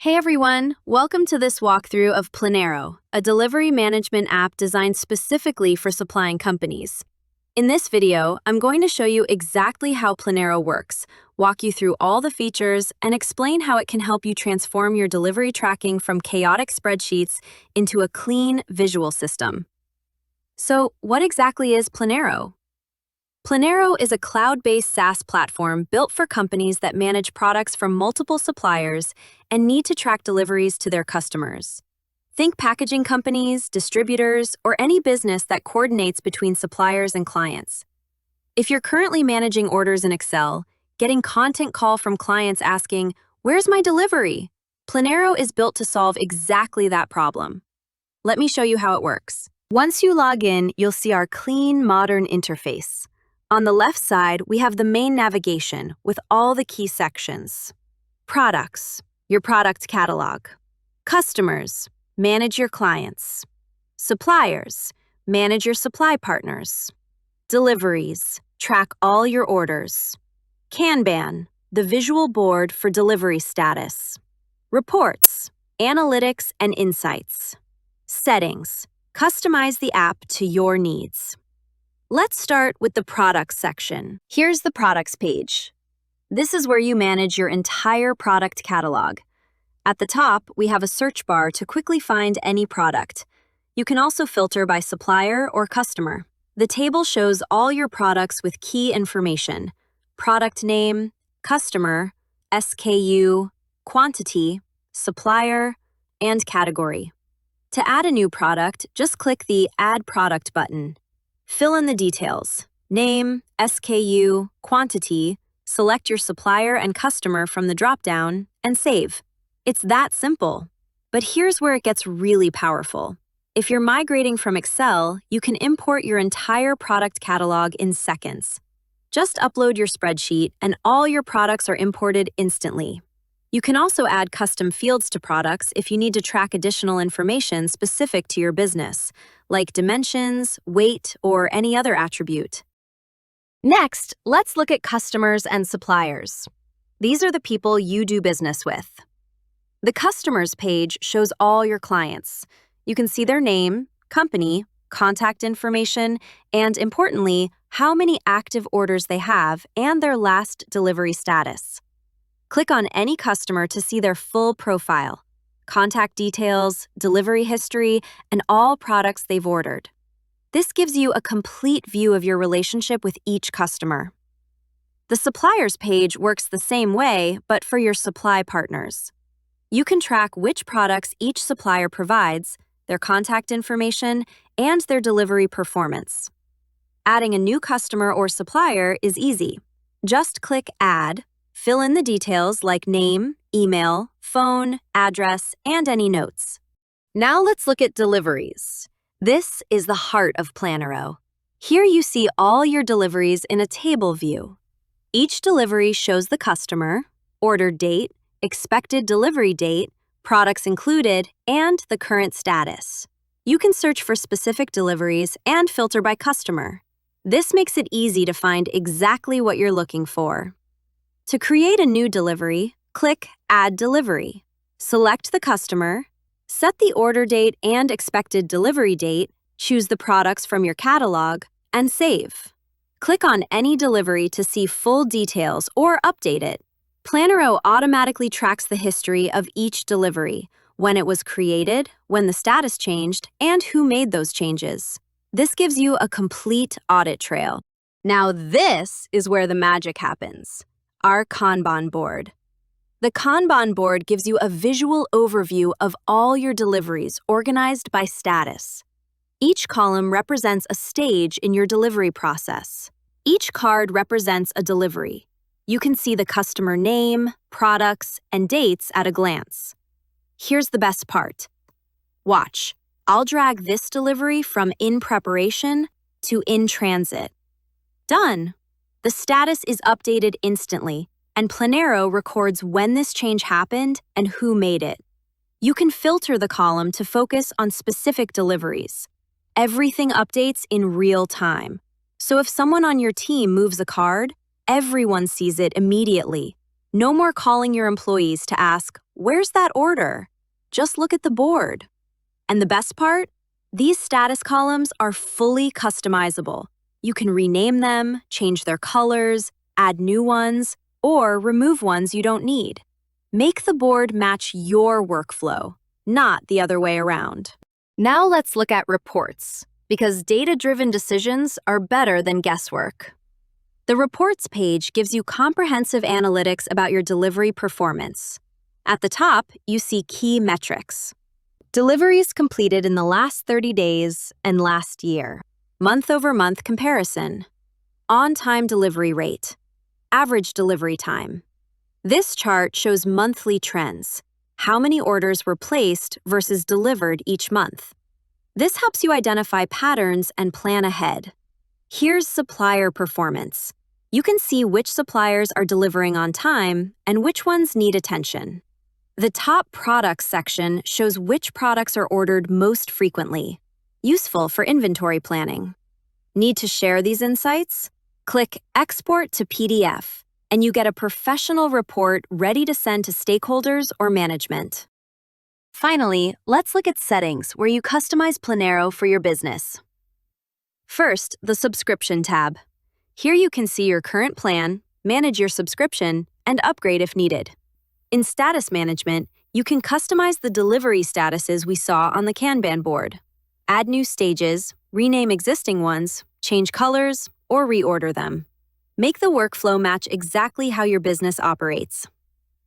Hey everyone, welcome to this walkthrough of Plenero, a delivery management app designed specifically for supplying companies. In this video, I'm going to show you exactly how Plenero works, walk you through all the features, and explain how it can help you transform your delivery tracking from chaotic spreadsheets into a clean visual system. So, what exactly is Plenero? Plenero is a cloud-based SaaS platform built for companies that manage products from multiple suppliers and need to track deliveries to their customers. Think packaging companies, distributors, or any business that coordinates between suppliers and clients. If you're currently managing orders in Excel, getting content call from clients asking, "Where's my delivery?" Plenero is built to solve exactly that problem. Let me show you how it works. Once you log in, you'll see our clean, modern interface. On the left side, we have the main navigation with all the key sections. Products, your product catalog. Customers, manage your clients. Suppliers, manage your supply partners. Deliveries, track all your orders. Kanban, the visual board for delivery status. Reports, analytics and insights. Settings, customize the app to your needs. Let's start with the products section. Here's the products page. This is where you manage your entire product catalog. At the top, we have a search bar to quickly find any product. You can also filter by supplier or customer. The table shows all your products with key information: product name, customer, SKU, quantity, supplier, and category. To add a new product, just click the Add Product button. Fill in the details: name, SKU, quantity, select your supplier and customer from the drop-down, and save. It's that simple. But here's where it gets really powerful. If you're migrating from Excel, you can import your entire product catalog in seconds. Just upload your spreadsheet and all your products are imported instantly. You can also add custom fields to products if you need to track additional information specific to your business, like dimensions, weight, or any other attribute. Next, let's look at customers and suppliers. These are the people you do business with. The customers page shows all your clients. You can see their name, company, contact information, and importantly, how many active orders they have and their last delivery status. Click on any customer to see their full profile, contact details, delivery history, and all products they've ordered. This gives you a complete view of your relationship with each customer. The suppliers page works the same way, but for your supply partners. You can track which products each supplier provides, their contact information, and their delivery performance. Adding a new customer or supplier is easy. Just click Add, fill in the details like name, email, phone, address, and any notes. Now let's look at deliveries. This is the heart of Plenero. Here you see all your deliveries in a table view. Each delivery shows the customer, order date, expected delivery date, products included, and the current status. You can search for specific deliveries and filter by customer. This makes it easy to find exactly what you're looking for. To create a new delivery, click Add Delivery. Select the customer, set the order date and expected delivery date, choose the products from your catalog, and save. Click on any delivery to see full details or update it. Plenero automatically tracks the history of each delivery, when it was created, when the status changed, and who made those changes. This gives you a complete audit trail. Now this is where the magic happens. Our Kanban board. The Kanban board gives you a visual overview of all your deliveries organized by status. Each column represents a stage in your delivery process. Each card represents a delivery. You can see the customer name, products, and dates at a glance. Here's the best part. Watch. I'll drag this delivery from in preparation to in transit. Done. The status is updated instantly, and Plenero records when this change happened and who made it. You can filter the column to focus on specific deliveries. Everything updates in real time. So if someone on your team moves a card, everyone sees it immediately. No more calling your employees to ask, "Where's that order?" Just look at the board. And the best part? These status columns are fully customizable. You can rename them, change their colors, add new ones, or remove ones you don't need. Make the board match your workflow, not the other way around. Now let's look at reports, because data-driven decisions are better than guesswork. The Reports page gives you comprehensive analytics about your delivery performance. At the top, you see key metrics. Deliveries completed in the last 30 days and last year. Month-over-month comparison. On-time delivery rate. Average delivery time. This chart shows monthly trends. How many orders were placed versus delivered each month. This helps you identify patterns and plan ahead. Here's supplier performance. You can see which suppliers are delivering on time and which ones need attention. The top products section shows which products are ordered most frequently, useful for inventory planning. Need to share these insights? Click Export to PDF, and you get a professional report ready to send to stakeholders or management. Finally, let's look at settings where you customize Plenero for your business. First, the Subscription tab. Here you can see your current plan, manage your subscription, and upgrade if needed. In Status Management, you can customize the delivery statuses we saw on the Kanban board. Add new stages, rename existing ones, change colors, or reorder them. Make the workflow match exactly how your business operates.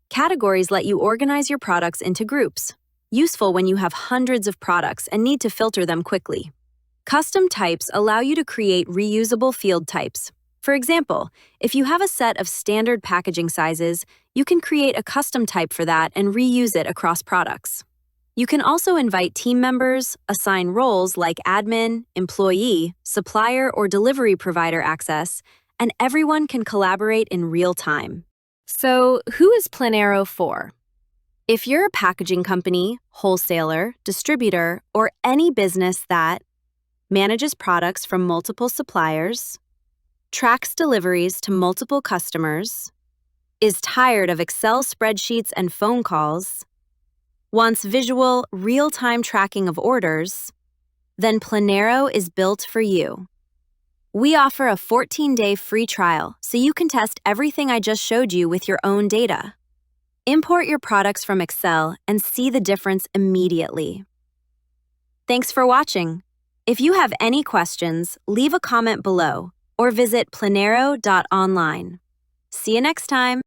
Categories let you organize your products into groups, useful when you have hundreds of products and need to filter them quickly. Custom types allow you to create reusable field types. For example, if you have a set of standard packaging sizes, you can create a custom type for that and reuse it across products. You can also invite team members, assign roles like admin, employee, supplier, or delivery provider access, and everyone can collaborate in real time. So, who is Plenero for? If you're a packaging company, wholesaler, distributor, or any business that manages products from multiple suppliers, tracks deliveries to multiple customers, is tired of Excel spreadsheets and phone calls, wants visual, real-time tracking of orders, then Plenero is built for you. We offer a 14-day free trial so you can test everything I just showed you with your own data. Import your products from Excel and see the difference immediately. Thanks for watching. If you have any questions, leave a comment below or visit plenero.online. See you next time.